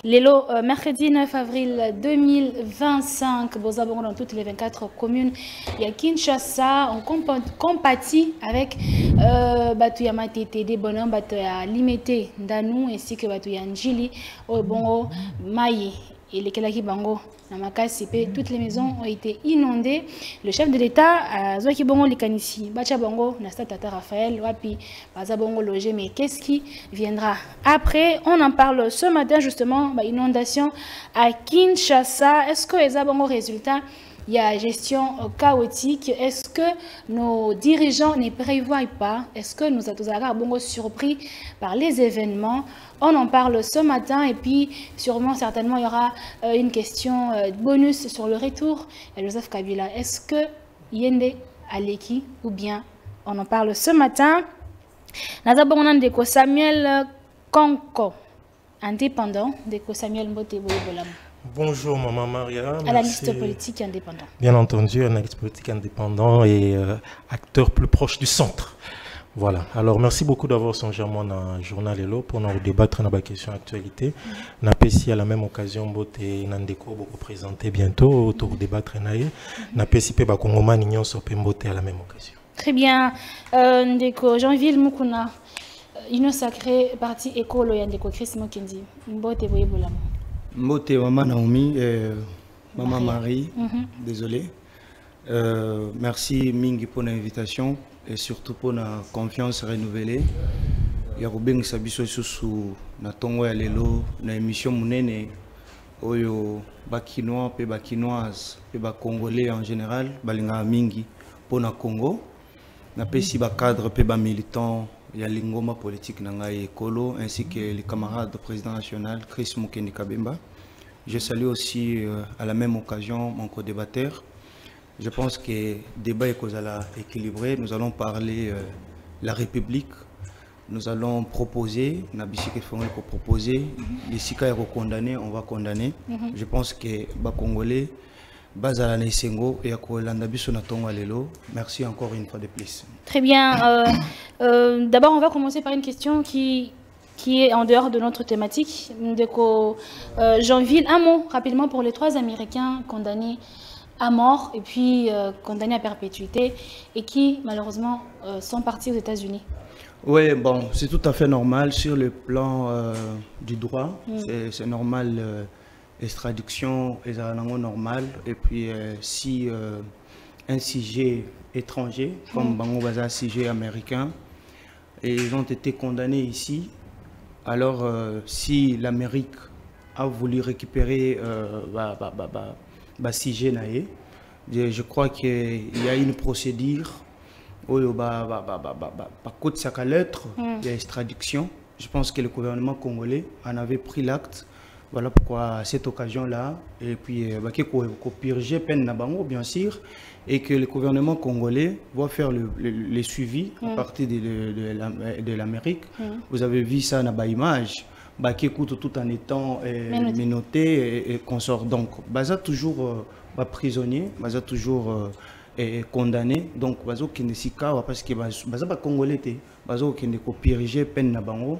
Lélo, mercredi 9 avril 2025, Bozabongo dans toutes les 24 communes, il y a Kinshasa, on compatit avec Batuya Matete, des bonhommes, Batuya Limité, Danou, ainsi que Batuya Njili, Bongo, Maï. Et les Kelaki Bango, toutes les maisons ont été inondées. Le chef de l'État, Zoaki Bongo Likanisi, Bacha Bango, Nasta Tata Raphaël, Wapi, Baza Bongo logé, mais qu'est-ce qui viendra après? On en parle ce matin justement, inondation à Kinshasa. Est-ce que les Bongo résultat? Il y a gestion chaotique. Est-ce que nos dirigeants ne prévoient pas? Est-ce que nous avons surpris par les événements? On en parle ce matin et puis sûrement, certainement, il y aura une question bonus sur le retour à Joseph Kabila. Est-ce que Yende Aleki ou bien on en parle ce matin? Nazabonandeko Samuel Konko, indépendant, Deko Samuel Mbote Bolam. Bonjour Maman Maria. Analyste politique indépendant. Bien entendu, analyste politique indépendant et acteur plus proche du centre. Voilà. Alors merci beaucoup d'avoir songé à moi dans le journal Hello pour nous débattre dans la question actualité. On a ici à la même occasion Boté Nandeko beaucoup présenté bientôt autour débattre naïe. On a ici Peba Kongoma Nignon Sopé Mboté à la même occasion. Très bien. Ndeko Jean-Ville Mukuna, Union Sacrée parti écolo Yandeko Chris Mokendi. Mboté Boyebolam. Mbote Maman Naomi, Maman Marie, désolé. Merci Mingi pour l'invitation et surtout pour la confiance renouvelée. Yarubeng Sabiso Susu, na Tongo ya Lelo, na émission Mounene, Oyo Bakinois, pe Bakinoises, pe Congolais en général, Balinga Mingi pour na Congo. Na pesi ba cadre, pe ba militant. Il y a l'ingoma politique Nangaï Ekolo ainsi que les camarades du président national Chris Mukendi Kabemba. Je salue aussi à la même occasion mon co-débatteur. Je pense que le débat est équilibré. Nous allons parler de la République. Nous allons proposer, les Sika est condamné, on va condamner. Je pense que les Congolais, merci encore une fois de plus. Très bien. D'abord, on va commencer par une question qui est en dehors de notre thématique. Jean-Ville, un mot rapidement pour les 3 Américains condamnés à mort et puis condamnés à perpétuité et qui malheureusement sont partis aux États-Unis. Oui, bon, c'est tout à fait normal sur le plan du droit. C'est normal. Extradiction est normal et puis si un sujet étranger comme Bango Baza sujet américain et ils ont été condamnés ici, alors si l'Amérique a voulu récupérer sujet naé, je crois qu'il y a une procédure où côté sa lettre d'extradiction. Je pense que le gouvernement congolais en avait pris l'acte. Voilà pourquoi à cette occasion-là, et puis purger peine Nabango, bien sûr, et que le gouvernement congolais va faire le suivi à partir de l'Amérique. Vous avez vu ça dans l'image, qui écoute tout en étant menotté et consort. Donc, Baza toujours prisonnier, Baza toujours condamné. Donc, Baza qui ne s'y cache parce que Baza pas congolais, Baza qui ne purger peine Nabango.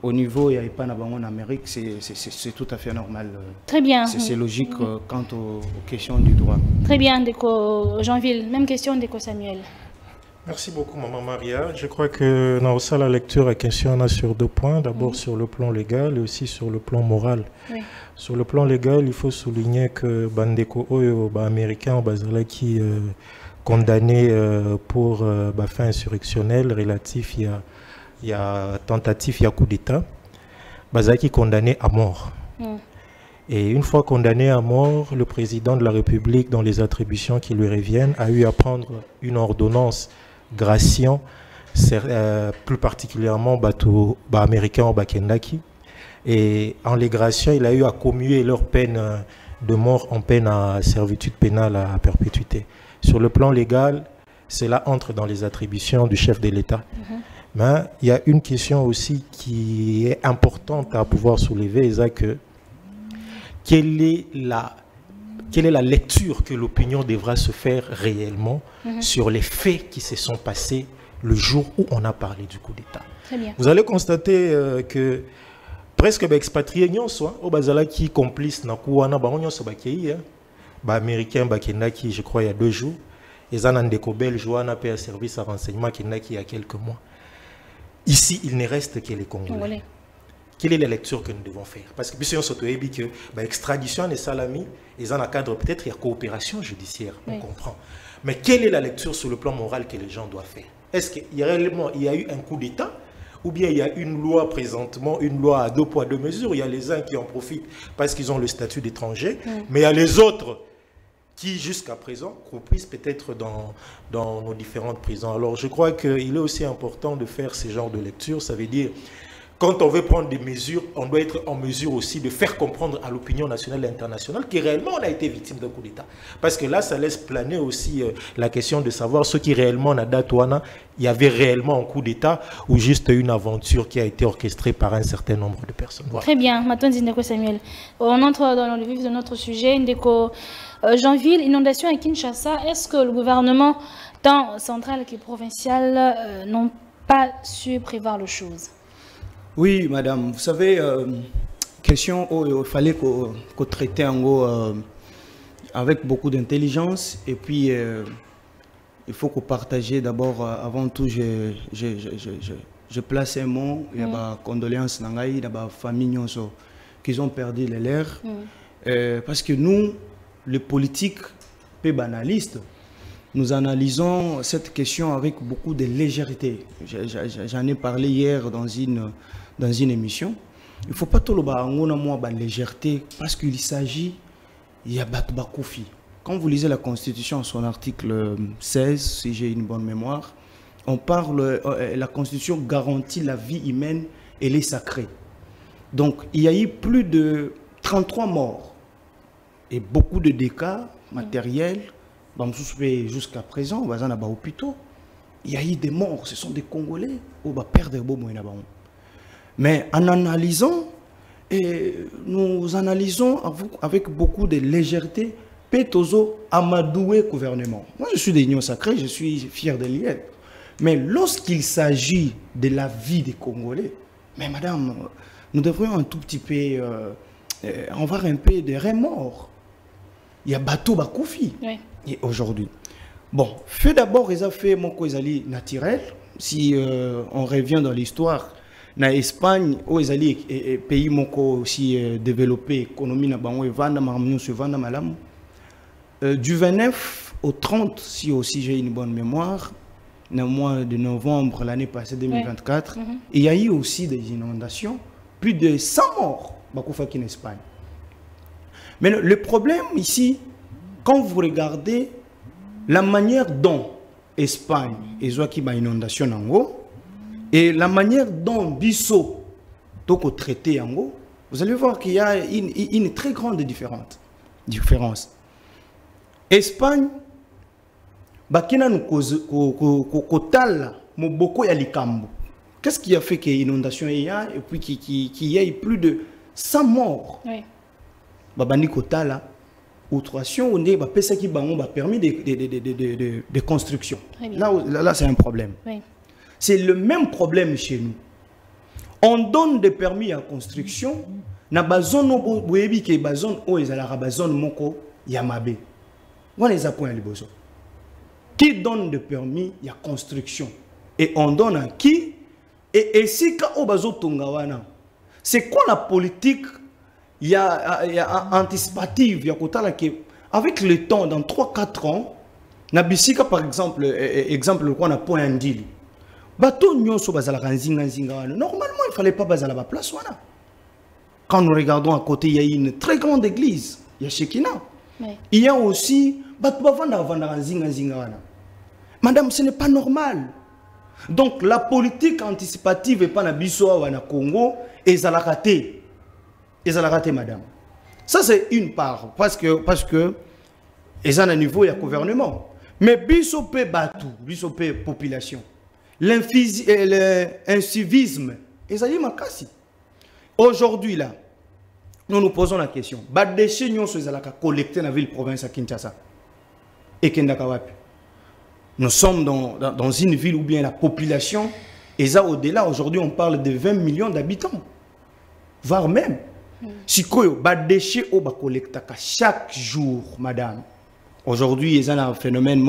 Au niveau, il y a pas en Amérique, c'est tout à fait normal. Très bien. C'est logique quant aux questions du droit. Très bien, Deko Jean-Ville. Même question, Deko Samuel. Merci beaucoup, Maman Maria. Je crois que dans la lecture, la question en a sur 2 points. D'abord sur le plan légal et aussi sur le plan moral. Oui. Sur le plan légal, il faut souligner que Bandeko Oyo, américain, qui condamné pour fin insurrectionnel relatif il y a tentative, il y a coup d'État. Bazaki condamné à mort. Et une fois condamné à mort, le président de la République, dans les attributions qui lui reviennent, a eu à prendre une ordonnance graciant, plus particulièrement américain au Bakendaki. Et en les graciant, il a eu à commuer leur peine de mort en peine à servitude pénale à perpétuité. Sur le plan légal, cela entre dans les attributions du chef de l'État. Mais il y a une question aussi qui est importante à pouvoir soulever, c'est que quelle est quelle est la lecture que l'opinion devra se faire réellement sur les faits qui se sont passés le jour où on a parlé du coup d'État. Vous allez constater que presque expatriés au bazala qui complice na kuana ba onyo so bakei ba américain ba kenaki je crois il y a 2 jours et zanandeko belge wana paie service à renseignement kenaki il y a quelques mois. Ici il ne reste que les Congolais. Quelle est la lecture que nous devons faire? Parce que si on s'auto-ébi que l'extradition des salami, ils ont un cadre peut-être il y a coopération judiciaire, on comprend. Mais quelle est la lecture sur le plan moral que les gens doivent faire? Est-ce qu'il y a réellement eu un coup d'État ou bien il y a une loi présentement, une loi à 2 poids 2 mesures? Il y a les uns qui en profitent parce qu'ils ont le statut d'étranger, mais il y a les autres qui jusqu'à présent croupissent peut-être dans nos différentes prisons. Alors je crois qu'il est aussi important de faire ce genre de lecture, ça veut dire quand on veut prendre des mesures, on doit être en mesure aussi de faire comprendre à l'opinion nationale et internationale que réellement on a été victime d'un coup d'État. Parce que là, ça laisse planer aussi la question de savoir ce qui réellement n'a date il y avait réellement un coup d'État ou juste une aventure qui a été orchestrée par un certain nombre de personnes. Voilà. Très bien, maintenant Ndeko Samuel. On entre dans le vif de notre sujet. Ndeko Janville, inondation à Kinshasa. Est-ce que le gouvernement, tant central que provincial, n'ont pas su prévoir les choses? Oui, madame. Vous savez, question où il fallait qu'on traite en gros avec beaucoup d'intelligence. Et puis, il faut qu'on partage d'abord, avant tout, je place un mot. Il y a des condoléances dans la famille qui ont perdu les leurs. Parce que nous, les politiques peu banalistes, nous analysons cette question avec beaucoup de légèreté. J'en ai parlé hier dans une émission. Il ne faut pas tout le monde légèreté parce qu'il s'agit, il y a Batbakoufi. Quand vous lisez la Constitution, son article 16, si j'ai une bonne mémoire, on parle, la Constitution garantit la vie humaine et les sacrés. Donc, il y a eu plus de 33 morts et beaucoup de dégâts matériels. Jusqu'à présent, on va dans les hôpitaux. Il y a eu des morts, ce sont des Congolais. On va perdre des morts. Mais en analysant, nous analysons avec beaucoup de légèreté, Petozo amadoué gouvernement. Moi, je suis des unions sacrées, je suis fier de l'y être. Mais lorsqu'il s'agit de la vie des Congolais, mais madame, nous devrions un tout petit peu avoir un peu de remords. Il y a bateau Bakoufi. Oui. Et aujourd'hui. Bon, fait d'abord, ils ont fait mon coisali naturel. Si on revient dans l'histoire, en Espagne, où ils allaient pays aussi développé, économie, du 29 au 30, si aussi j'ai une bonne mémoire, dans le mois de novembre l'année passée 2024, il y a eu aussi des inondations, plus de 100 morts en Espagne. Mais le problème ici, quand vous regardez la manière dont Espagne et qui a inondation en haut, et la manière dont Bissau donc traité en haut, vous allez voir qu'il y a une très grande différence. Espagne, qu'est-ce qui a fait qu'il y ait inondation et puis qu'il y ait plus de 100 morts? Oui. Outration, on a permis de construction. Là c'est un problème. Oui. C'est le même problème chez nous. On donne des permis à construction, na bazone boyebi ke bazone o ezalaka bazone moko yamabe. Voilà les points les besoins. Qui donne des permis à construction et on donne à qui? Et si ka o bazo tongawana. C'est quoi la politique? Il y a anticipative, avec le temps, dans 3-4 ans, Nabisika par exemple, exemple quoi, on a point un deal. Normalement, il ne fallait pas baser à la place. Quand nous regardons à côté, il y a une très grande église, il y a Shekina. Il y a aussi, madame, ce n'est pas normal. Donc la politique anticipative et pas na biso ou na Congo, et ça l'a raté. Et ça l'a raté, madame. Ça, c'est une part. Parce que ils ont un niveau, il y a gouvernement. Mais bisopé batou, bisopé population. L'incivisme, ils ont dit makasi. Aujourd'hui, là, nous nous posons la question. Bah déchets nous sommes collectés dans la ville province à Kinshasa. Et Kendakawapi. Nous sommes dans une ville où bien la population est au-delà. Aujourd'hui, on parle de 20 millions d'habitants. Voire même. Si bah déchets au bah collecté chaque jour, madame. Aujourd'hui, il y a un phénomène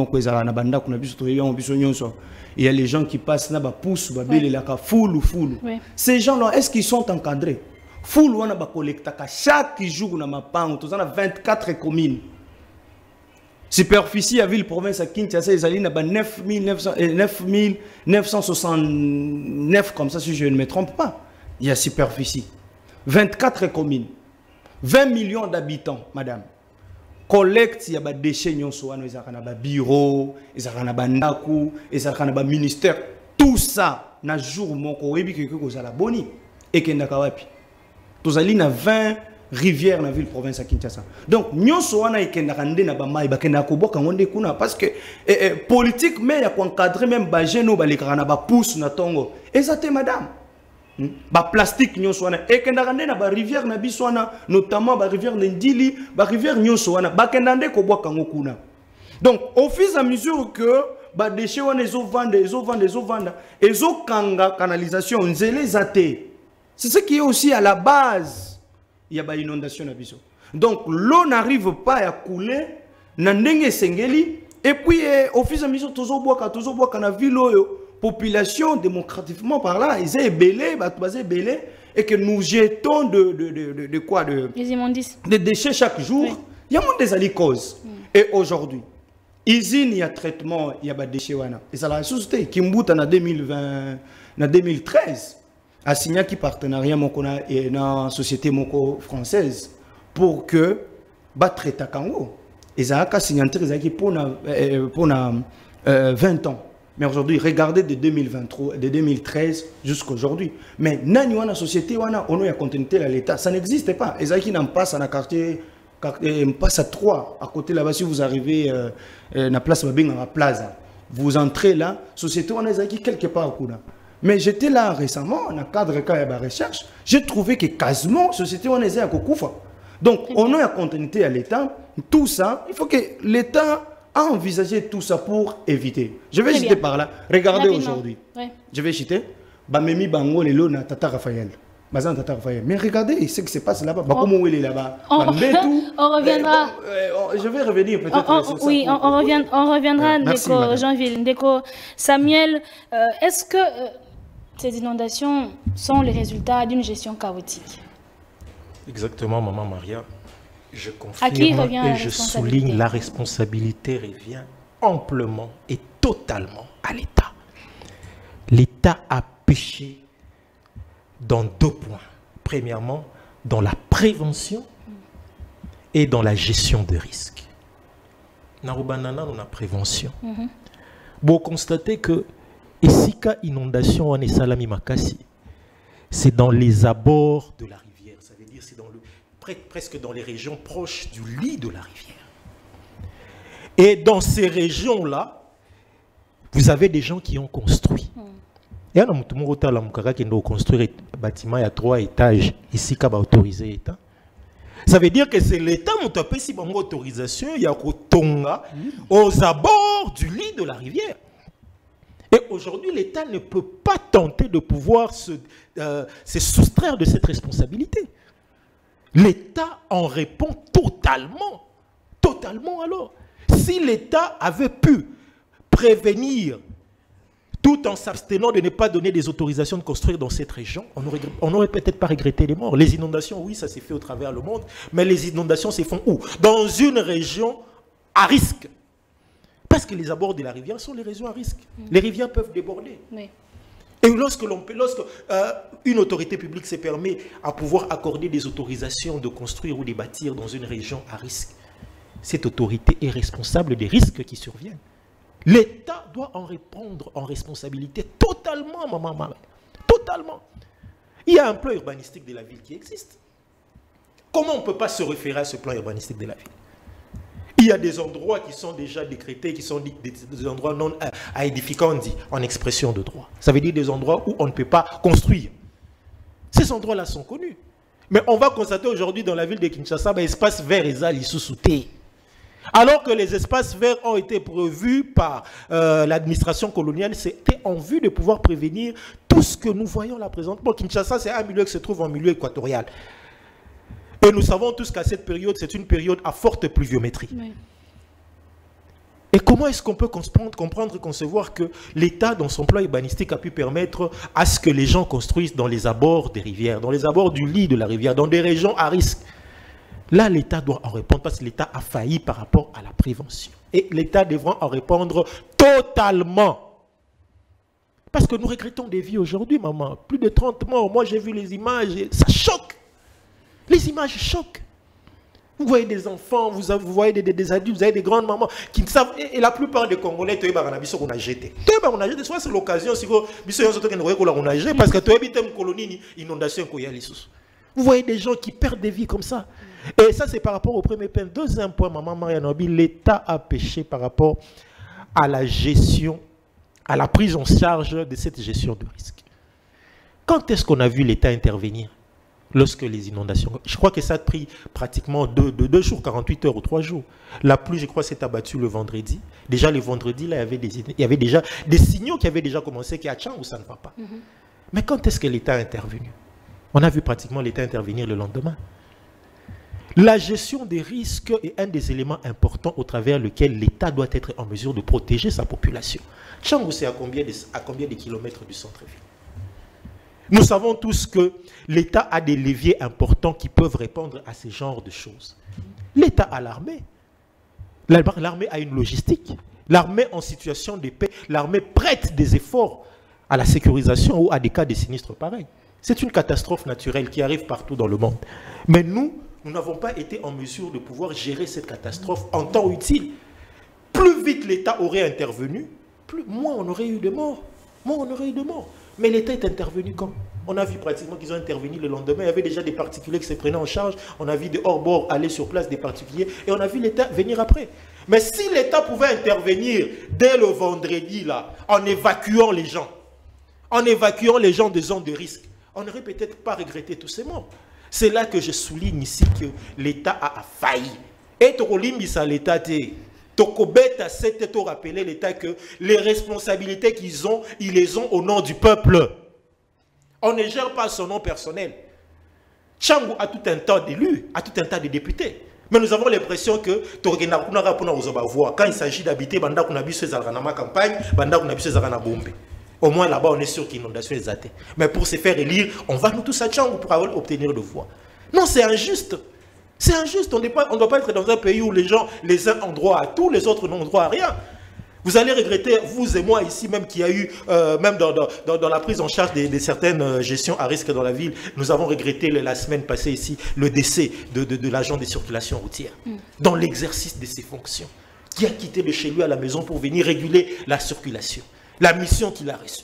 il y a les gens qui passent là, poussent, foule. Ces gens-là, est-ce qu'ils sont encadrés? Foule, on a collecté chaque jour, on a 24 communes. Superficie à ville province à Kinshasa, il y a 969 comme ça, si je ne me trompe pas. Il y a superficie. 24 communes. 20 millions d'habitants, madame. Collecte, il y a des déchets, il y a des bureaux, il y a des ndaku, il y a des ministères. Tout ça, na jour, mon coébi que vous avez la boni. Et que ndakawapi. Tout ça, il y a 20 rivières dans la ville province à Kinshasa. Donc, nous sommes en train de parce que politique, mais il y a encadrer même les gens qui poussent na tongo. Et ça, madame. Ba plastique nyonso wana e kenda kande na ba rivière na biso wana notamment ba rivière Ndili ba rivière nyonso wana ba kenda nde ko bwaka ngokuna. Donc au fur et à mesure que ba déchets wana ezo vendre ezo kanga canalisation nzele zate. C'est ce qui est aussi à la base il y a ba inondation na biso. Donc l'eau n'arrive pas à couler na ndenge sengeli et puis au fur et à mesure tozo bwaka na ville oyo population démocratiquement par là, ils sont belés, et que nous jetons de quoi de déchets chaque jour. Oui. Il y a des alicoses. Et aujourd'hui, usine, il y a traitement, il y a des déchets. Et ça la société qui m'boute en 2020, en 2013, a signé un partenariat avec la société française pour que traiter Kango. Et ça a signé un pour 20 ans. Mais aujourd'hui, regardez de 2023, de 2013 jusqu'à aujourd'hui. Mais nani wana société wana ono ya continuité l'État, ça n'existe pas. Et ça qui n'en passe dans quartier, passe à 3 à côté là-bas si vous arrivez na place Babinga à Plaza, vous entrez là, société wana qui quelque part kuna. Mais j'étais là récemment, dans le cadre de la recherche, j'ai trouvé que quasiment société wana ya kokufa. Donc on a continuité à l'État, tout ça, il faut que l'État a envisagé tout ça pour éviter. Je vais citer par là. Regardez aujourd'hui. Ouais. Je vais citer. Bamemi Bango Lelo na Tata Raphaël. Bazan Tata Raphaël. Mais regardez ce qui se passe là-bas. Comment il est là-bas. On reviendra. Je vais revenir peut-être. Oui, on reviendra. Ndeko Jean-Ville. Ndeko Samuel, est-ce que ces inondations sont les résultats d'une gestion chaotique? Exactement, maman Maria. Je confirme et je souligne, la responsabilité revient amplement et totalement à l'État. L'État a péché dans 2 points. Premièrement, dans la prévention et dans la gestion de risques. Narubanana, on a prévention. Vous constatez que ici, inondation en Salami Makasi, c'est dans les abords de la rivière. Ça veut dire c'est dans le presque dans les régions proches du lit de la rivière. Et dans ces régions-là, vous avez des gens qui ont construit. Et on a construit un bâtiment à 3 étages, ici, qui a autorisé l'État. Ça veut dire que c'est l'État qui a fait une autorisation aux abords du lit de la rivière. Et aujourd'hui, l'État ne peut pas tenter de pouvoir se soustraire de cette responsabilité. L'État en répond totalement. Totalement alors. Si l'État avait pu prévenir, tout en s'abstenant de ne pas donner des autorisations de construire dans cette région, on n'aurait peut-être pas regretté les morts. Les inondations, oui, ça s'est fait au travers le monde, mais les inondations se font où? Dans une région à risque. Parce que les abords de la rivière sont les régions à risque. Les rivières peuvent déborder. Oui. Et lorsque une autorité publique se permet à pouvoir accorder des autorisations de construire ou de bâtir dans une région à risque, cette autorité est responsable des risques qui surviennent. L'État doit en répondre en responsabilité totalement, maman. Totalement. Il y a un plan urbanistique de la ville qui existe. Comment on ne peut pas se référer à ce plan urbanistique de la ville? Il y a des endroits qui sont déjà décrétés, qui sont des endroits non aedificants, on dit, en expression de droit. Ça veut dire des endroits où on ne peut pas construire. Ces endroits-là sont connus. Mais on va constater aujourd'hui dans la ville de Kinshasa, espace vert et ça, sous-souté. Alors que les espaces verts ont été prévus par l'administration coloniale, c'était en vue de pouvoir prévenir tout ce que nous voyons là présentement. Kinshasa, c'est un milieu qui se trouve en milieu équatorial. Et nous savons tous qu'à cette période, c'est une période à forte pluviométrie. Oui. Et comment est-ce qu'on peut comprendre et concevoir que l'État, dans son plan urbanistique, a pu permettre à ce que les gens construisent dans les abords des rivières, dans les abords du lit de la rivière, dans des régions à risque? Là, l'État doit en répondre parce que l'État a failli par rapport à la prévention. Et l'État devra en répondre totalement. Parce que nous regrettons des vies aujourd'hui, maman. Plus de 30 morts. Moi, j'ai vu les images. Ça choque. Les images choquent. Vous voyez des enfants, vous voyez des adultes, vous avez des grandes mamans qui ne savent. Et la plupart des Congolais, on a jeté. On a jeté. Soit c'est l'occasion, si vous avez jeté, parce que tu habites une colonie, inondation, vous voyez des gens qui perdent des vies comme ça. Et ça, c'est par rapport au premier point. Deuxième point, maman Maria Nobi, l'État a péché par rapport à la gestion, à la prise en charge de cette gestion de risque. Quand est-ce qu'on a vu l'État intervenir? Lorsque les inondations, je crois que ça a pris pratiquement 2 jours, 48 heures ou 3 jours. La pluie, je crois, s'est abattue le vendredi. Déjà, le vendredi, là, il y avait déjà des signaux qui avaient déjà commencé, qu'il y a Tchang ou ça ne va pas. Mais quand est-ce que l'État a intervenu? On a vu pratiquement l'État intervenir le lendemain. La gestion des risques est un des éléments importants au travers lequel l'État doit être en mesure de protéger sa population. Tchang, c'est à combien de kilomètres du centre-ville? Nous savons tous que l'État a des leviers importants qui peuvent répondre à ce genre de choses. L'État a l'armée. L'armée a une logistique. L'armée en situation de paix, l'armée prête des efforts à la sécurisation ou à des cas de sinistres pareils. C'est une catastrophe naturelle qui arrive partout dans le monde. Mais nous n'avons pas été en mesure de pouvoir gérer cette catastrophe en temps utile. Plus vite l'État aurait intervenu, moins on aurait eu de morts. Mais l'État est intervenu quand? On a vu pratiquement qu'ils ont intervenu le lendemain. Il y avait déjà des particuliers qui se prenaient en charge. On a vu des hors-bord aller sur place, des particuliers. Et on a vu l'État venir après. Mais si l'État pouvait intervenir dès le vendredi, là, en évacuant les gens, des zones de risque, on n'aurait peut-être pas regretté tous ces morts. C'est là que je souligne ici que l'État a failli. Et Tokolimbisa l'État Tokobeta, c'est de rappeler l'État que les responsabilités qu'ils ont, ils les ont au nom du peuple. On ne gère pas son nom personnel. Tchangou a tout un tas d'élus, a tout un tas de députés. Mais nous avons l'impression que quand il s'agit d'habiter, campagne, au moins là-bas, on est sûr qu'il y a une inondation des athées. Mais pour se faire élire, on va nous tous à Tchangou pour obtenir le voix. Non, c'est injuste. C'est injuste, on ne doit pas être dans un pays où les uns ont droit à tout, les autres n'ont droit à rien. Vous allez regretter, vous et moi ici, même qu'il y a eu, même dans la prise en charge de certaines gestions à risque dans la ville, nous avons regretté la semaine passée ici le décès de l'agent de circulation routière, dans l'exercice de ses fonctions, qui a quitté de chez lui à la maison pour venir réguler la circulation, la mission qu'il a reçue.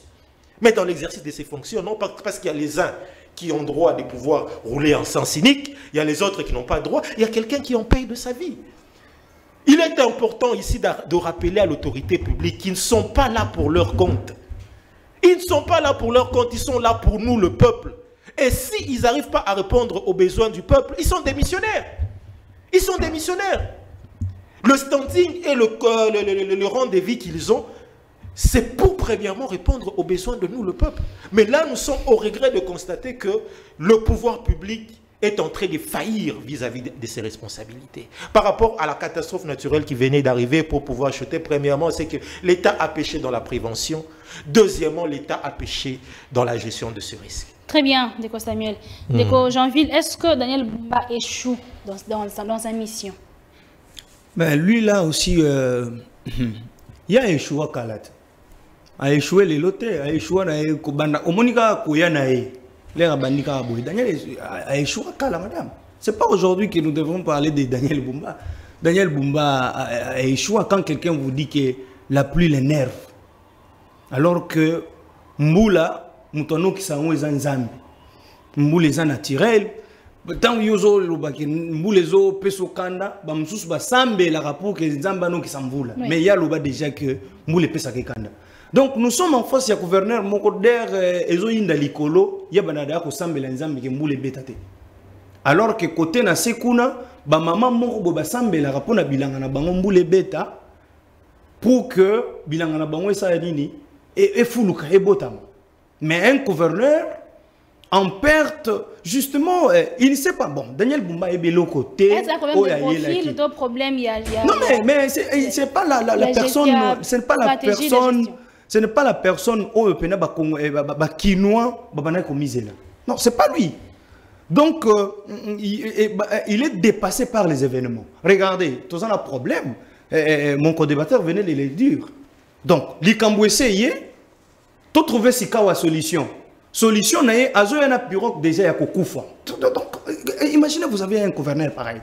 Mais dans l'exercice de ses fonctions, non pas parce qu'il y a les uns qui ont droit de pouvoir rouler en sens cynique, il y a les autres qui n'ont pas droit, il y a quelqu'un qui en paye de sa vie. Il est important ici de rappeler à l'autorité publique qu'ils ne sont pas là pour leur compte. Ils ne sont pas là pour leur compte, ils sont là pour nous, le peuple. Et s'ils n'arrivent pas à répondre aux besoins du peuple, ils sont démissionnaires. Ils sont démissionnaires. Le standing et le rang de vie qu'ils ont, c'est pour premièrement répondre aux besoins de nous, le peuple. Mais là, nous sommes au regret de constater que le pouvoir public est en train de faillir vis-à-vis de ses responsabilités. Par rapport à la catastrophe naturelle qui venait d'arriver pour pouvoir acheter, premièrement, c'est que l'État a péché dans la prévention. Deuxièmement, l'État a péché dans la gestion de ce risque. Très bien, Déco Samuel. Déco Jeanville, est-ce que Daniel Bumba échoue dans sa mission? Ben, lui, là aussi, il a échoué à Kalat. A échoué les lotés, a échoué à Kobanda. Au Monika Kouyanae. Daniel a échoué à Kala, madame. Ce n'est pas aujourd'hui que nous devons parler de Daniel Bumba. Daniel Bumba a échoué quand quelqu'un vous dit que la pluie l'énerve. Alors que Mboula, Moutono qui sont les Nzambi. Mboula les naturels. Tant que yozo lobaki Mboulezo peso kanda, bamsusu ba sambe la rapport que Nzamba no qui s'envoule. Mais il y a loba déjà que Mboule pesa kanda. Donc nous sommes en face du gouverneur Mokoder Ezo Inda Likolo, Yabanada ko Sambela Nzambi ke Mboule betate. Alors que côté na sekuna, ba maman moko ba sambela rapona bilanga na bango mbule beta pour que bilanga na bango esa nini et fuluka et botama. Mais un gouverneur en perte, justement, il ne sait pas. Bon, Daniel Bumba est de l'autre côté. Est-ce un problème de profil, d'autres problèmes? Non, mais c'est pas la personne, ce n'est pas la personne, ce n'est pas la personne où non, c'est pas lui. Donc, il est dépassé par les événements. Regardez, tout ça a un problème. Mon co-débatteur venait de le dire. Donc, l'Ikambo essayé, tout trouver si kawa solution. Solution, azo yana pirogue déjà ya kokufa. Donc, imaginez vous avez un gouverneur pareil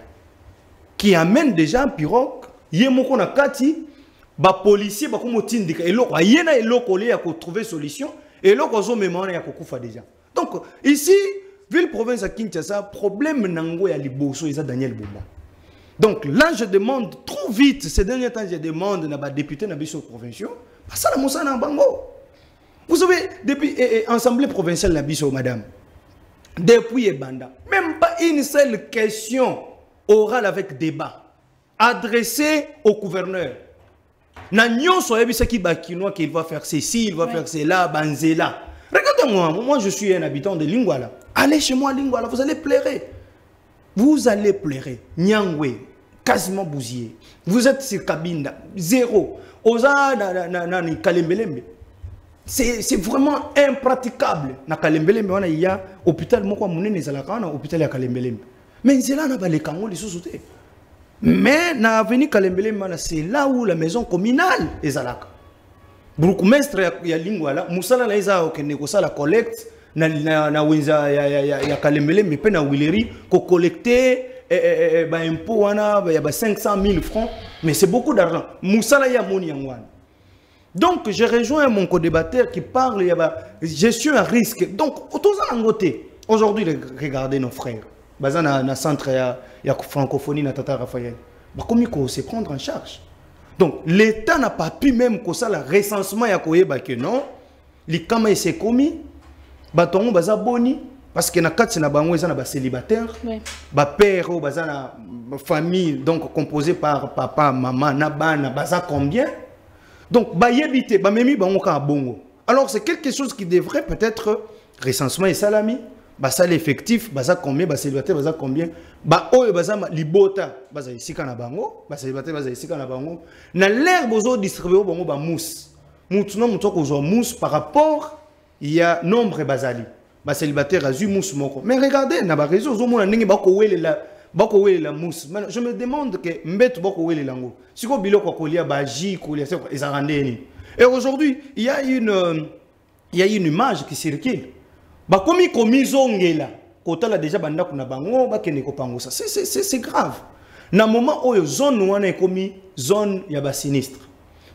qui amène déjà un pirogue, yemoko na kati, ba policier ba komo tindika eloko, yena eloko le ya ko trouver solution, eloko zo memana ya kokufa déjà. Donc ici, ville province à Kinshasa, problème nango ya liboso isa Daniel Bumba. Donc là je demande trop vite ces derniers temps je demande na ba député na biso provinciaux, ça la mosa na bango. Vous savez, depuis l'Assemblée provinciale de Bisso, madame, depuis Ebanda, même pas une seule question orale avec débat adressée au gouverneur. N'agnon soit qui bakinois qu'il va faire ceci, il va faire cela, banzela. Regardez-moi, moi je suis un habitant de Lingwala. Allez chez moi Lingwala, vous allez pleurer. Vous allez pleurer. Nyangwe, quasiment bousillé. Vous êtes sur Kabinda, zéro. Oza na Kalembelembe. C'est vraiment impraticable. Na Kalembelembe wana il y a hôpital moko munene ezalaka na hôpital ya Kalembelembe. Mais c'est là na ba les kango les sous-souté. Mais na avenue Kalembelembe c'est là où la maison communale ezalaka. Bourgmestre ya Lingwala musala la eza okende ko sala collecte na wenza ya Kalembelembe pe na Wileri ko collecter ba impôt wana ya ba 500 000 francs mais c'est beaucoup d'argent. Musala ya moni yangwana. Donc, je rejoins mon co-débatteur qui parle de gestion à risque. Donc, aujourd'hui, regardez nos frères. Dans le centre de la francophonie, Tata Raphaël. Comment il se prendre en charge? Donc, l'État n'a pas pu même que ça, le recensement, que non. Les camas s'est commis. Baton baza boni. Parce que na quatre na bango ils sont célibataires. Ba père ou baza famille donc composée par papa, maman, na baza combien? Donc, bayebite, bamemi bangoka bongo. Alors, c'est quelque chose qui devrait peut-être recensement et salami, ça l'effectif, ça combien, ça célibataire, ça combien, ça libota, ça ici kana bango, ça célibataire, ça ici kana bango. Na l'air bozo distribuer bango ba mousse. Maintenant, nous avons mousse par rapport, il y a nombre bazali. Ba célibataire a eu mousse moko. Mais regardez, na ba réseau zo mona ndenge bako wele la mousse. Je me demande que mbet bako wele lango. Si ko biloko kolia baji kolia ça ezarandeni. Et aujourd'hui, il y a une image qui circule. Ba komi komizongela. Kota la déjà banda kuna bango ba kende ko pango ça. C'est grave. Na moment où zone wana ekomi zone ya ba sinistre.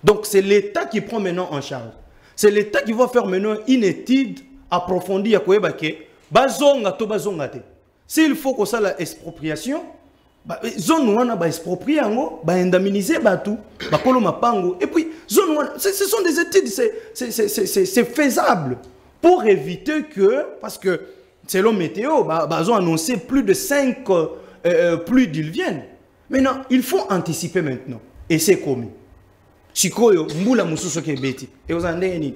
Donc c'est l'État qui prend maintenant en charge. C'est l'État qui va faire maintenant une étude approfondie ya koyeba ke bazonga to bazonga te. S'il faut que ça la expropriation, zone wana ba exproprier yango, ba indemniser batu, ba kolo mapango et puis zone wana ce sont des études c'est faisable pour éviter que parce que selon météo ils ont annoncé plus de 5 pluies diluviennes. Maintenant, il faut anticiper maintenant et c'est commis. Sikoyo mbula mususu ke beti et aux andeni.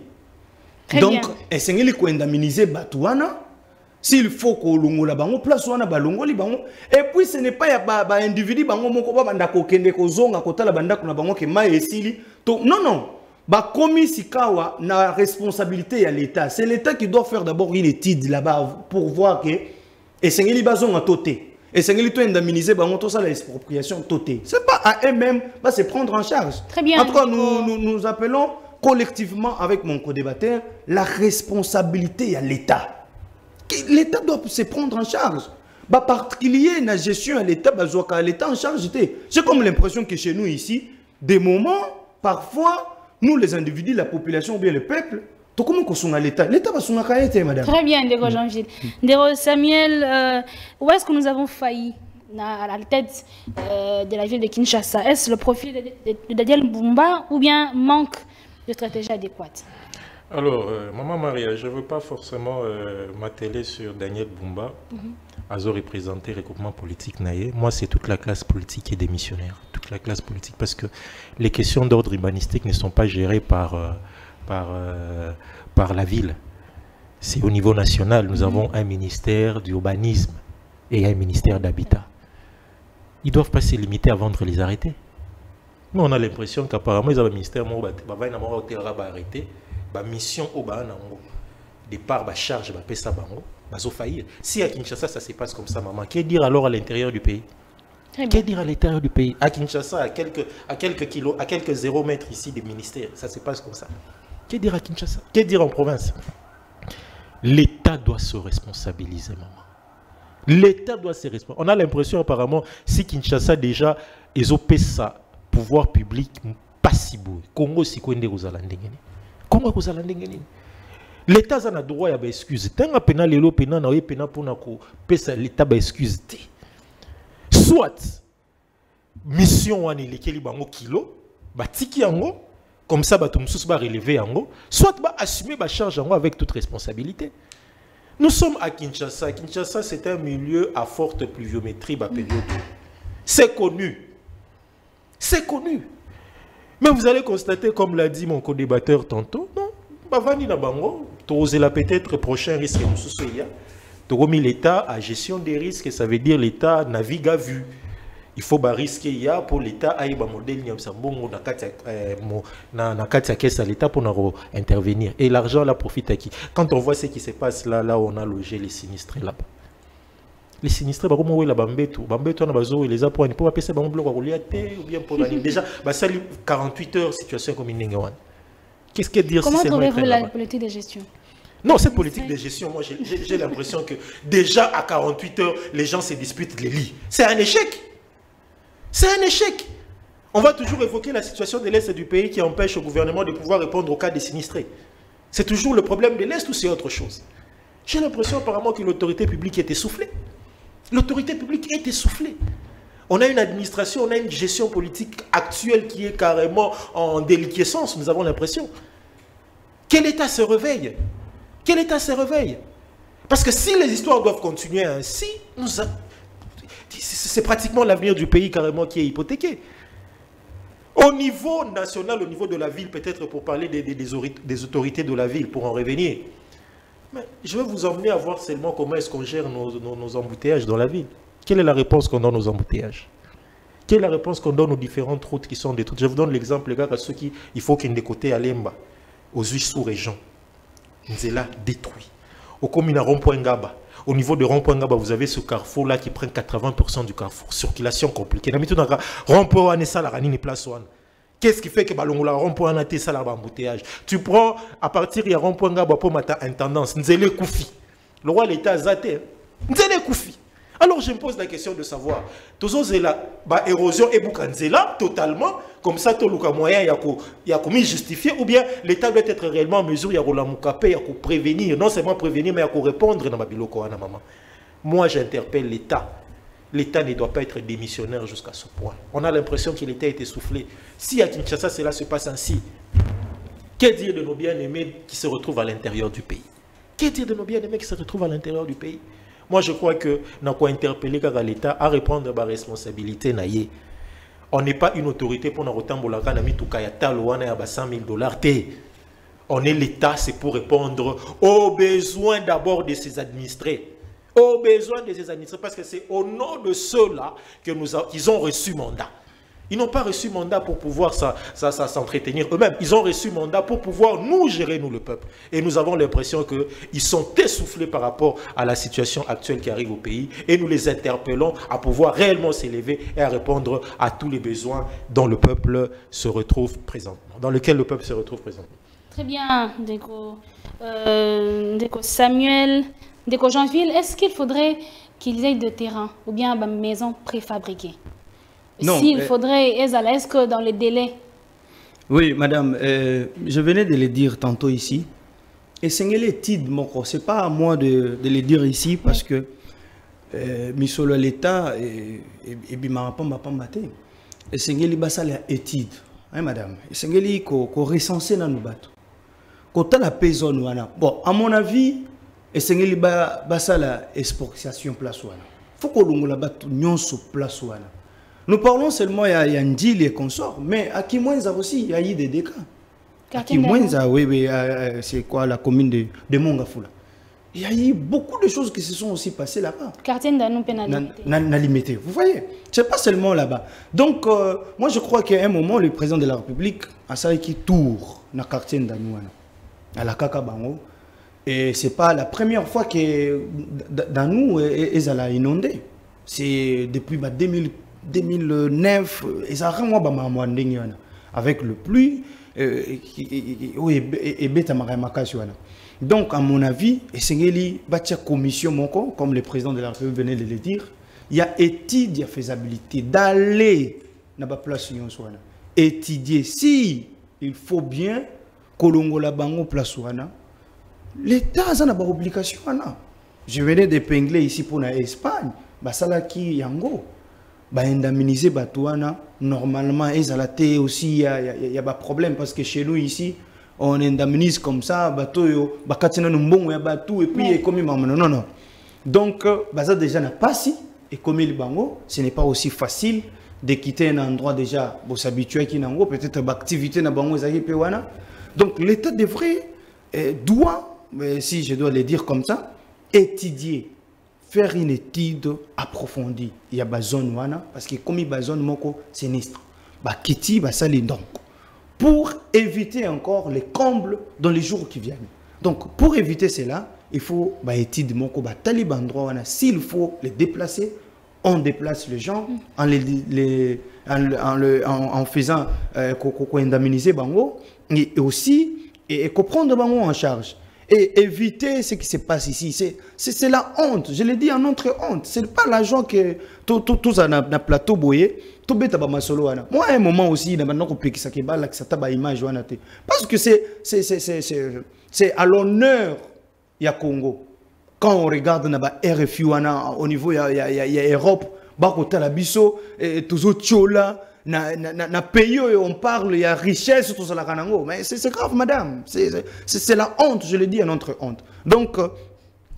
Donc essengeli ko indemniser batu wana. S'il faut que l'on bango place wana balongoli bango et puis ce n'est pas ya ba individu bango moko ba banda ko kende ko zonga ko tala banda kuna bango ke mai esili to non ba komi sikawa na responsabilité à l'État. C'est l'État qui doit faire d'abord une étude là-bas pour voir que essengeli bazonga toté essengeli to indemniser bango to ça l'expropriation toté. C'est pas à eux-mêmes va se prendre en charge. Très bien. En tout cas nous appelons collectivement avec mon co-débatteur la responsabilité à l'État. L'État doit se prendre en charge. Bah, particulier la gestion à l'État, l'État en charge. J'ai comme l'impression que chez nous ici, des moments, parfois, nous les individus, la population ou bien le peuple, tout comme on a l'État. L'État va s'en arrêter, madame. Très bien, Ndego Jean-Gilles. Ndego Samuel, où est-ce que nous avons failli à la tête de la ville de Kinshasa? Est-ce le profil de Daniel Bumba ou bien manque de stratégie adéquate? Alors, Maman Maria, je ne veux pas forcément m'atteler sur Daniel Bumba. représenter le regroupement politique naïe. Moi, c'est toute la classe politique qui est démissionnaire. Toute la classe politique, parce que les questions d'ordre urbanistique ne sont pas gérées par la ville. C'est au niveau national. Nous avons un ministère d'urbanisme et un ministère d'habitat. Ils ne doivent pas se limiter à vendre les arrêtés. Nous, on a l'impression qu'apparemment, ils ont un ministère qui va arrêter la mission au départ, la charge, va faillir. Si à Kinshasa, ça se passe comme ça, maman, qu'est-ce dire alors à l'intérieur du pays? Qu'est-ce dire à l'intérieur du pays? À Kinshasa, à quelques kilos, à quelques 0 mètres ici des ministères, ça se passe comme ça. Qu'est-ce dire à Kinshasa? Qu'est-ce dire en province? L'État doit se responsabiliser, maman. L'État doit se responsabiliser. On a l'impression apparemment, si Kinshasa déjà, ils ont payé ça, pouvoir public, pas si beau. Congo, si quoi aux Alandengeni. Congo, aux Alandengeni. L'État a le droit à l'excuse. Tant que l'État pour l'État a excuse. Soit, mission à l'équilibre bango kilo, batiki yango, comme ça, batumsus va relever yango, soit assumer la charge yango avec toute responsabilité. Nous sommes à Kinshasa. Kinshasa, c'est un milieu à forte pluviométrie, période. C'est connu. C'est connu. Mais vous allez constater, comme l'a dit mon co-débatteur tantôt, non, Bavani na bango, la peut-être prochain risque nous l'État à gestion des risques, ça veut dire l'État navigue à vue. Il faut risquer pour l'État à un modèle na katia caisse à l'État pour intervenir. Et l'argent là profite à qui? Quand on voit ce qui se passe là où on a logé les sinistrés là-bas. Les sinistrés, comment la Bambeto na bazo les apprend pour pas passer bloc à rouliaté ou bien pour déjà ça 48 heures situation comme une qu'est-ce que dire? Comment trouvez-vous la politique de gestion? Non, cette politique de gestion, moi j'ai l'impression que déjà à 48 heures, les gens se disputent les lits. C'est un échec. C'est un échec. On va toujours évoquer la situation de l'Est du pays qui empêche au gouvernement de pouvoir répondre aux cas des sinistrés. C'est toujours le problème de l'Est ou c'est autre chose? J'ai l'impression apparemment que l'autorité publique est essoufflée. L'autorité publique est essoufflée. On a une administration, on a une gestion politique actuelle qui est carrément en déliquescence, nous avons l'impression. Quel État se réveille? Quel État se réveille? Parce que si les histoires doivent continuer ainsi, c'est pratiquement l'avenir du pays carrément qui est hypothéqué. Au niveau national, au niveau de la ville, peut-être pour parler des autorités de la ville, pour en revenir. Mais je vais vous emmener à voir seulement comment est-ce qu'on gère nos embouteillages dans la ville. Quelle est la réponse qu'on donne aux embouteillages? Quelle est la réponse qu'on donne aux différentes routes qui sont détruites? Je vous donne l'exemple, les gars, à ceux qui, il faut qu'il y ait des côtés à Lemba, aux 8 sous-régions. Nzela détruit. Au commune à Rond-Point Ngaba, au niveau de Rond-Point Ngaba, vous avez ce carrefour-là qui prend 80% du carrefour. Circulation compliquée. Rond-Point Nessa, la Ranine Place One. Qu'est-ce qui fait que Balongola Rond-Point Nate, ça là embouteillage? Tu prends à partir de Rond-Point Ngaba pour matin intendance. Nzele Koufi. Le roi l'État Zate. Nzele Koufi. Alors je me pose la question de savoir, toujours la érosion et boukanzela totalement, comme ça tout le moyen il y a commis justifié, ou bien l'État doit être réellement en mesure, il y a la moukape, il y a prévenir, non seulement prévenir, mais il y a répondre dans ma biloko na maman. Moi j'interpelle l'État. L'État ne doit pas être démissionnaire jusqu'à ce point. On a l'impression que l'État est essoufflé. Si à Kinshasa cela se passe ainsi, que dire de nos bien-aimés qui se retrouvent à l'intérieur du pays? Que dire de nos bien-aimés qui se retrouvent à l'intérieur du pays? Moi, je crois que nous avons interpellé l'État à répondre à la responsabilité. On n'est pas une autorité pour nous retomber la gana mitukayata loana ya 100 000 $. On est l'État, c'est pour répondre aux besoins d'abord de ses administrés. Aux besoins de ses administrés, parce que c'est au nom de ceux-là qu'ils ont reçu mandat. Ils n'ont pas reçu mandat pour pouvoir s'entretenir eux-mêmes. Ils ont reçu mandat pour pouvoir nous gérer, nous le peuple. Et nous avons l'impression qu'ils sont essoufflés par rapport à la situation actuelle qui arrive au pays. Et nous les interpellons à pouvoir réellement s'élever et à répondre à tous les besoins dont le peuple se retrouve présentement. Dans lequel le peuple se retrouve présentement. Très bien, Déco Samuel, Déco Jeanville, est-ce qu'il faudrait qu'ils aient de terrain ou bien une maison préfabriquée? S'il faudrait, est-ce que dans les délais? Oui, madame, je venais de le dire tantôt ici. Et c'est c'est pas à moi de le dire ici parce que Misolo l'État et Bimarapon m'a pas maté. Et c'est une étude, hein, madame. Et c'est une qu'on recensé dans nos bateaux. Quand on a la paison, bon, à mon avis, et c'est ngeli ba ça la exportation place wana faut que longola ba nyonso place wana. Nous parlons seulement il y a Ndili et consorts, mais à Kimwenza aussi il y a eu des dégâts. À Kimwenza, oui, c'est quoi la commune de Mongafula. Il y a eu beaucoup de choses qui se sont aussi passées là-bas. Quartier d'Anou limité. Vous voyez, c'est pas seulement là-bas. Donc, moi je crois qu'à un moment, le président de la République a ça qui tourne dans le quartier d'Anou, à la Kakabango. Et c'est pas la première fois que Danou est inondé. C'est depuis 2009, avec le pluie. Donc, à mon avis, et commission, comme le président de la République venait de le dire, il y a étude de faisabilité d'aller dans la place étudier si il faut bien que la bango place l'État a une obligation. Je venais d'épingler ici pour l'Espagne, Basalaki Yango. Indemniser Batouana, normalement, ils aussi, il y a pas de problème parce que chez nous ici, on indemnise comme ça, bateau, bakatina numbongo ya batou et puis comme non. Donc, ça déjà n'a pas si et comme il bango, ce n'est pas aussi facile de quitter un endroit déjà pour s'habituer qui nango peut-être l'activité na bango ezaki pewana. Donc l'État devrait doit, si je dois le dire comme ça, étudier. Faire une étude approfondie. Il y a besoin wana parce que comme il y a besoin moko sinistre. Ba kiti ba sali donc pour éviter encore les combles dans les jours qui viennent. Donc pour éviter cela, il faut ba étude moko ba tali endroit wana s'il faut les déplacer, on déplace les gens en faisant indemniser bango et aussi et prendre bango en charge. Et éviter ce qui se passe ici. C'est la honte. Je l'ai dit en notre honte. Ce n'est pas l'argent que tout ça na plateau boyé. Tout bête à masolo wana. Moi à un moment aussi na maintenant que ça qui bala que ça taba image wana te. Parce que c'est à l'honneur ya Congo. Quand on regarde na ba RFI wana au niveau ya Europe, ba ko tala biso et toujours tchola. Na pays où on parle, il y a richesse, tout ça là, mais c'est grave, madame. C'est la honte, je le dis, à notre honte. Donc,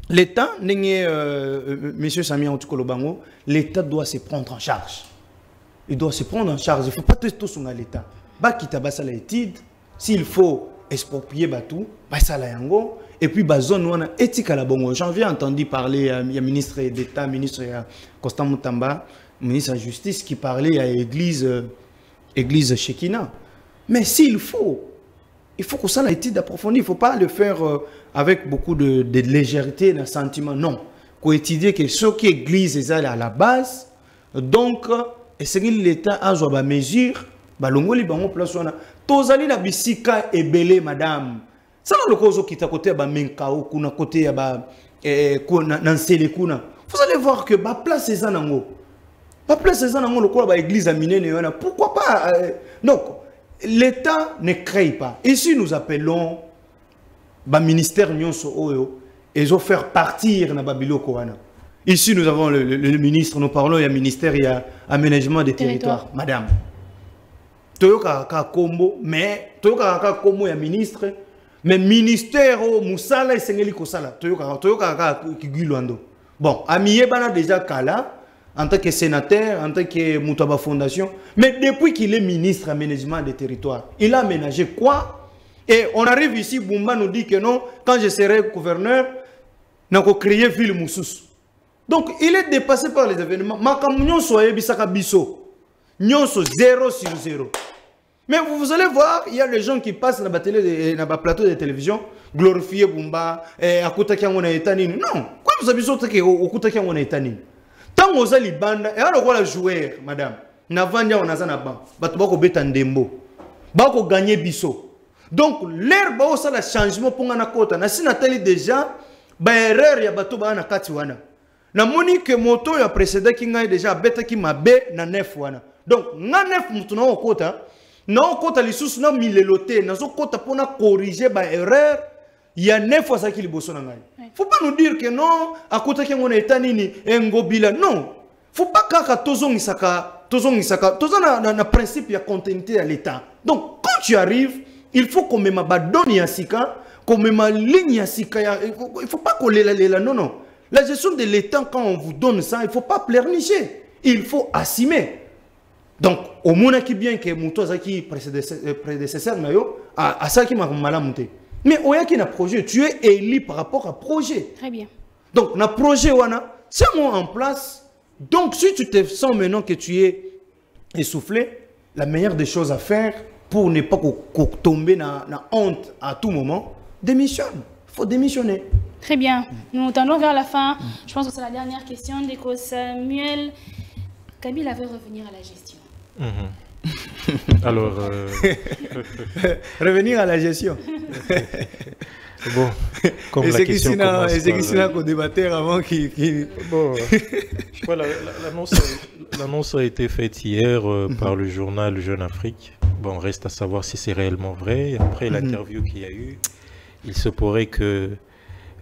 l'État, monsieur Samia Antukolobango, l'État doit se prendre en charge. Il doit se prendre en charge. Il ne faut pas tout son à l'État. S'il faut exproprier tout, et puis zone éthique à la bongo. J'en viens entendu parler, il y a ministre d'État, ministre Constant Moutamba, ministre de la Justice qui parlait à l'église Shekina. Mais s'il faut, il faut que ça ait été approfondi. Il ne faut pas le faire avec beaucoup de légèreté, de sentiment. Non. Il faut étudier que ce qui est l'église est à la base. Donc, c'est que l'État a une mesure. Balongoli bango place wana. Tozali na bisika ebele madame. Ça le cause qui est à côté de Menkao, kuna côté na Nsele kuna. Vous allez voir que ba place c'est zanango. Pas plus ces ans le quoi l'église a miné pourquoi pas donc l'État ne crée pas. Ici nous appelons ba ministère nyonso oyo et zo faire partir na babiloko wana. Ici nous avons le ministre, nous parlons il y a ministère il y a aménagement des territoires madame. Toyoka ka kombo mais toyoka ka kombo ya ministre mais ministère au musala esengeli ko sala toyoka ka kigulando. Bon, amiye bana déjà kala en tant que sénateur, en tant que Moutaba Fondation. Mais depuis qu'il est ministre aménagement des territoires, il a aménagé quoi? Et on arrive ici, Boumba nous dit que non, quand je serai gouverneur, on a créé ville Moussous. Donc il est dépassé par les événements. Makamounion soye bisaka biso. Nyonso 0 sur 0. Mais vous allez voir, il y a les gens qui passent dans le plateau de télévision, glorifier Boumba, à Koutaki on a étani. Non, quoi vous avez dit au Koutaki on a étani? Tant que vous avez banda, et alors quoi la jouer, madame, n'avandia on a zana ban, batubako betandembo, bako gagner biso. Donc l'air ba ça la changement pour ngana kota, na sinateli déjà, ba erreur ya bato ba na kati wana. Na moni que moto ya précédent qui ngai déjà beta ki mabe na nef wana. Donc nga nef mutu na okota, na okota lisusu na milelote, na zo kota pour na corriger ba erreur. Il y a 9 fois ça qui est besoin. Il ne faut pas nous dire que non, à côté de mon état, ngobila. Non. Il ne faut pas que tozong isaka, tozong un principe de continuité à l'État. Donc, quand tu arrives, Il faut qu'on me donne Yassika, qu'on me ligne Yassika. Il ne faut pas coller la non, non. La gestion de l'État, quand on vous donne ça, il ne faut pas pleurnicher. Il faut assumer. Donc, au moins qui bien que Mouto Zaki prédécesseur, à ça qui m'a mal monté. Mais au y a un projet, tu es élu par rapport à projet. Très bien. Donc, le projet, tiens-moi en place. Donc, si tu te sens maintenant que tu es essoufflé, la meilleure des choses à faire pour ne pas tomber dans la honte à tout moment, démissionne. Il faut démissionner. Très bien. Nous tendons vers la fin. Je pense que c'est la dernière question. Déco Samuel, Kabila veut revenir à la gestion. Alors, revenir à la gestion. Bon, comme la question commence par... débatteur avant qui... Bon, je crois l'annonce a été faite hier par le journal Jeune Afrique. Bon, reste à savoir si c'est réellement vrai. Après l'interview qu'il y a eu, il se pourrait que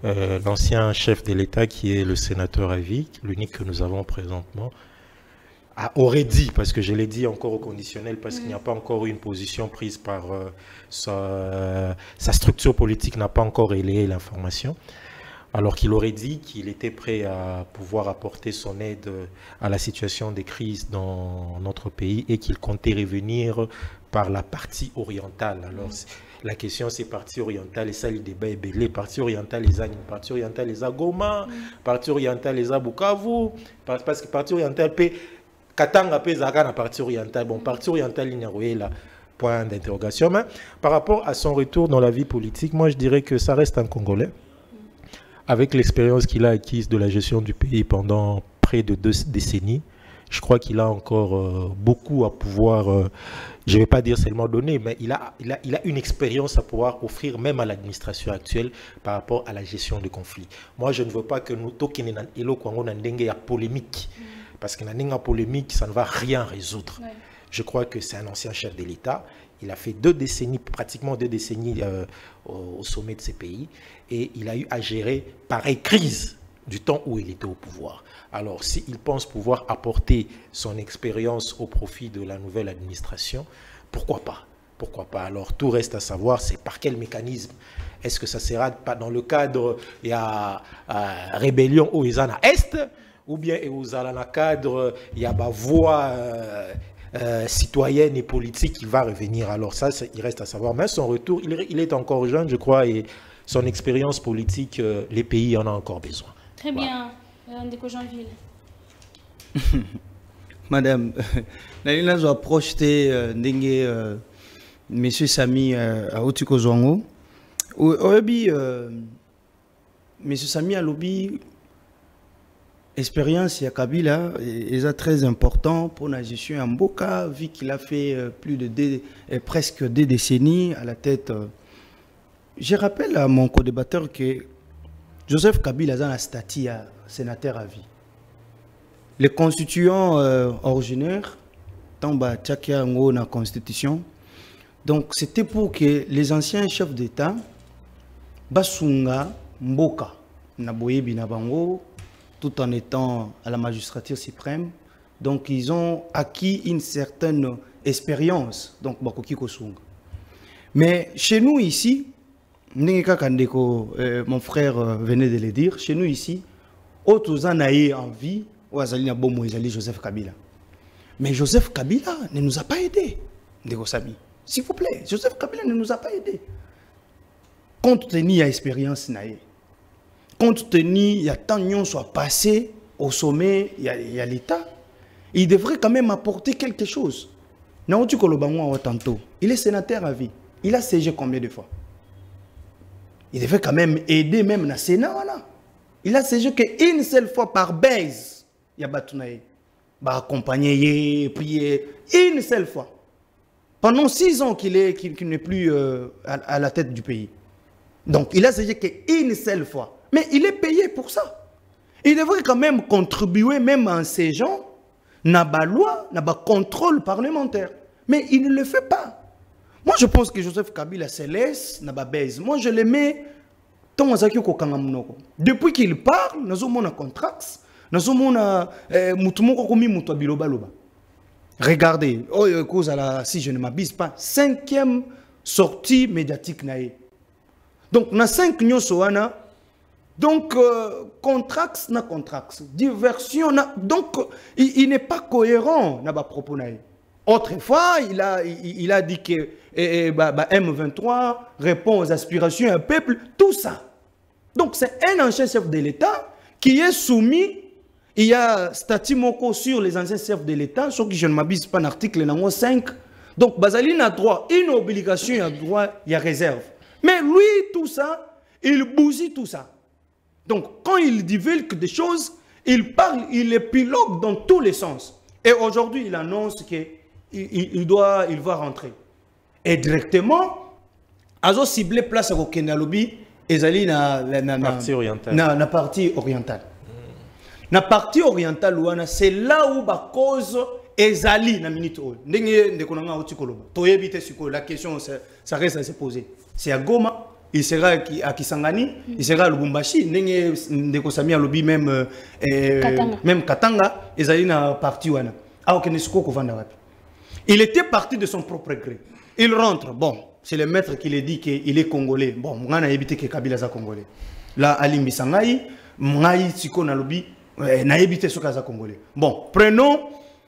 l'ancien chef de l'État, qui est le sénateur à vie, l'unique que nous avons présentement, aurait dit, parce que je l'ai dit encore au conditionnel, parce qu'il n'y a pas encore eu une position prise par sa structure politique, n'a pas encore relayé l'information, alors qu'il aurait dit qu'il était prêt à pouvoir apporter son aide à la situation des crises dans notre pays et qu'il comptait revenir par la partie orientale. Alors, la question c'est partie orientale, et ça le débat est belé. Partie orientale les Agnes, partie orientale les Goma, partie orientale les Bukavu, parce que partie orientale peut Katanga peut Zaga na partie orientale. Bon, partie orientale il y a là point d'interrogation. Mais par rapport à son retour dans la vie politique, moi je dirais que ça reste un Congolais avec l'expérience qu'il a acquise de la gestion du pays pendant près de 2 décennies. Je crois qu'il a encore beaucoup à pouvoir, je ne vais pas dire seulement donner, mais il a une expérience à pouvoir offrir même à l'administration actuelle par rapport à la gestion de conflits. Moi, je ne veux pas que nous toquons la polémique, parce que la polémique, ça ne va rien résoudre. Ouais. Je crois que c'est un ancien chef de l'État. Il a fait 2 décennies, pratiquement 2 décennies au sommet de ces pays, et il a eu à gérer pareille crise du temps où il était au pouvoir. Alors, s'il pense pouvoir apporter son expérience au profit de la nouvelle administration, pourquoi pas? Pourquoi pas? Alors, tout reste à savoir, c'est par quel mécanisme. Est-ce que ça sera pas dans le cadre, il y a rébellion au Izana Est, ou bien dans le cadre, il y a voix citoyenne et politique qui va revenir. Alors ça, il reste à savoir. Mais son retour, il est encore jeune, je crois, et son expérience politique, les pays en ont encore besoin. Très bien. Madame Déco Janville. Madame, Nalina doit projeter Monsieur Sami à Otiko Zongo. Monsieur Sami a lobby expérience à Kabila est très important pour la gestion en Mboka, vu qu'il a fait presque 2 décennies à la tête. Je rappelle à mon co-débatteur que Joseph Kabila a un statut à sénateur à vie. Les constituants originaires, Tamba Tchakia Ngo na constitution. Donc c'était pour que les anciens chefs d'État basunga Mboka na boyebi na bango, tout en étant à la magistrature suprême. Donc ils ont acquis une certaine expérience. Donc Bakoki Kosunga. Mais chez nous ici, mon frère venait de le dire, chez nous ici, autres en a envie, Joseph Kabila. Mais Joseph Kabila ne nous a pas aidés. S'il vous plaît, Joseph Kabila ne nous a pas aidés. Compte tenu de l'expérience, compte tenu de tant de soit passé au sommet, il y a l'État, il devrait quand même apporter quelque chose. Il est sénateur à vie. Il a siégé combien de fois? Il devait quand même aider même le Sénat. Voilà. Il a siégé qu'une seule fois par base. Il y a Batounaï. Accompagner, prier. Une seule fois. Pendant 6 ans qu'il n'est plus à la tête du pays. Donc il a siégé qu'une seule fois. Mais il est payé pour ça. Il devrait quand même contribuer même en siégeant dans la loi, dans le contrôle parlementaire. Mais il ne le fait pas. Moi, je pense que Joseph Kabila se laisse dans la base. Moi, je le mets depuis qu'il parle, nous avons un contrat, nous avons un regardez, si je ne m'abuse pas, 5e sortie médiatique nae. Donc, na 5 nyosoana, donc, contracts na contracts, diversion na, donc, il n'est pas cohérent na ba propos nae. Autrefois, il a dit que M23 répond aux aspirations d'un peuple, tout ça. Donc, c'est un ancien chef de l'État qui est soumis. Il y a statut moko sur les anciens chefs de l'État, sur qui je ne m'abuse pas, un article 5. Donc, Bazali a droit, une obligation, il y a droit, il y a réserve. Mais lui, tout ça, il bousille tout ça. Donc, quand il divulgue des choses, il parle, il épilogue dans tous les sens. Et aujourd'hui, il annonce qu'il va rentrer. Et directement, Azo ciblé place au Kenalobi, Ezali na partie orientale. Na partie orientale. Na partie orientale, c'est là où la cause Ezali na minute. La question, ça reste à se poser. C'est à Goma, il sera à Kisangani, il sera à Lubumbashi, même Katanga, Ezali na partie wana. Il était parti de son propre gré. Il rentre, bon, c'est le maître qui lui dit qu'il est congolais. Bon, on a évité que Kabila soit congolais. Là, Ali Mbisangaï, Mngaï Tsiko Nalobi, n'a évité ce cas congolais. Bon, prenons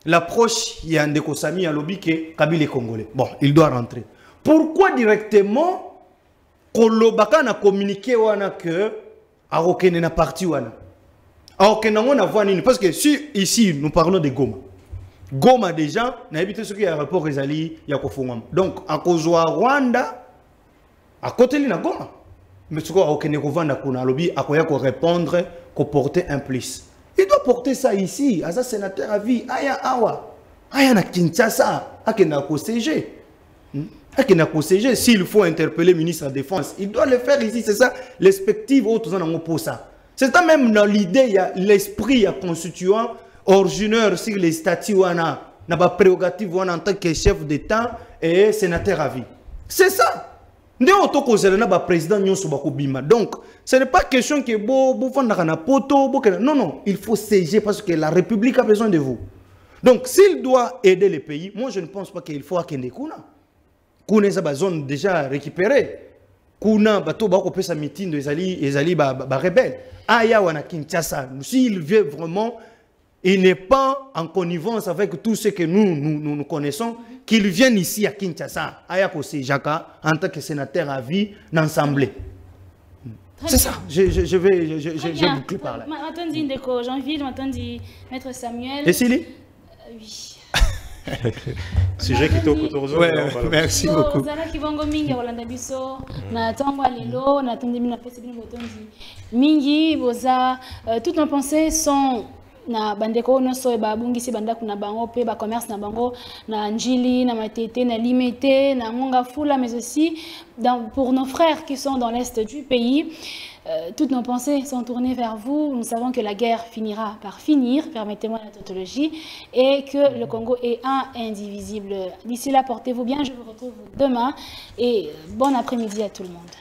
l'approche, il y a un décosami à lobby que Kabila est congolais. Bon, il doit rentrer. Pourquoi directement Kolobaka n'a communiqué wana que Arokene n'a parti wana? Arokene n'a voix ni parce que si ici nous parlons de Goma. Goma déjà, n'a évité ce qui est à rapport Ezali, Yakofungam. Donc, à cause de Rwanda, à côté de Goma. Mais ce qu'on a Rwanda, qu'on a lobby, à quoi répondre, qu'on porter un plus. Il doit porter ça ici, à sa sénateur à vie, Aya Awa, Aya na Kinshasa, à Kenako CG. À Kenako CG, s'il faut interpeller le ministre de la Défense, il doit le faire ici, c'est ça, l'expectative, autres en ont pour ça. C'est ça même dans l'idée, il y a l'esprit constituant. Originaire sur les statuts n'a pas prérogative en tant que chef d'État et sénateur à vie. C'est ça. Donc, ce n'est pas question que non, non, il faut siéger parce que la République a besoin de vous. Donc, s'il doit aider les pays, moi je ne pense pas qu'il faut Akende Kuna. Kuna est une zone déjà récupérée. Kuna, bato ba kopé sa meeting de Ezali ba rebelle. Aya wana Kinshasa. S'il veut vraiment, il n'est pas en connivence avec tout ce que nous connaissons, qu'il vienne ici à Kinshasa, à Yakose Jaka, en tant que sénateur à vie, d'Assemblée. C'est ça, je vais boucler par là. M'attendez Ndeko Jean-Ville, m'attendez Maître Samuel. Et Sili? Oui. Sujet qui tourne autour de nous. Merci beaucoup. Zala Kivongo Mingi, Walanda Biso, na Tango Alilo, na Tondemi na Pesebini Botondi. Mingi, Boza, toutes nos pensées sont. Na bandeko noso ba bungisi banda kuna bango pe ba commerce na bango na njili na matete na limité na ngonga fula mais aussi pour nos frères qui sont dans l'est du pays. Toutes nos pensées sont tournées vers vous. Nous savons que la guerre finira par finir, permettez-moi la tautologie, et que le Congo est un indivisible. D'ici là, portez-vous bien, je vous retrouve demain et bon après-midi à tout le monde.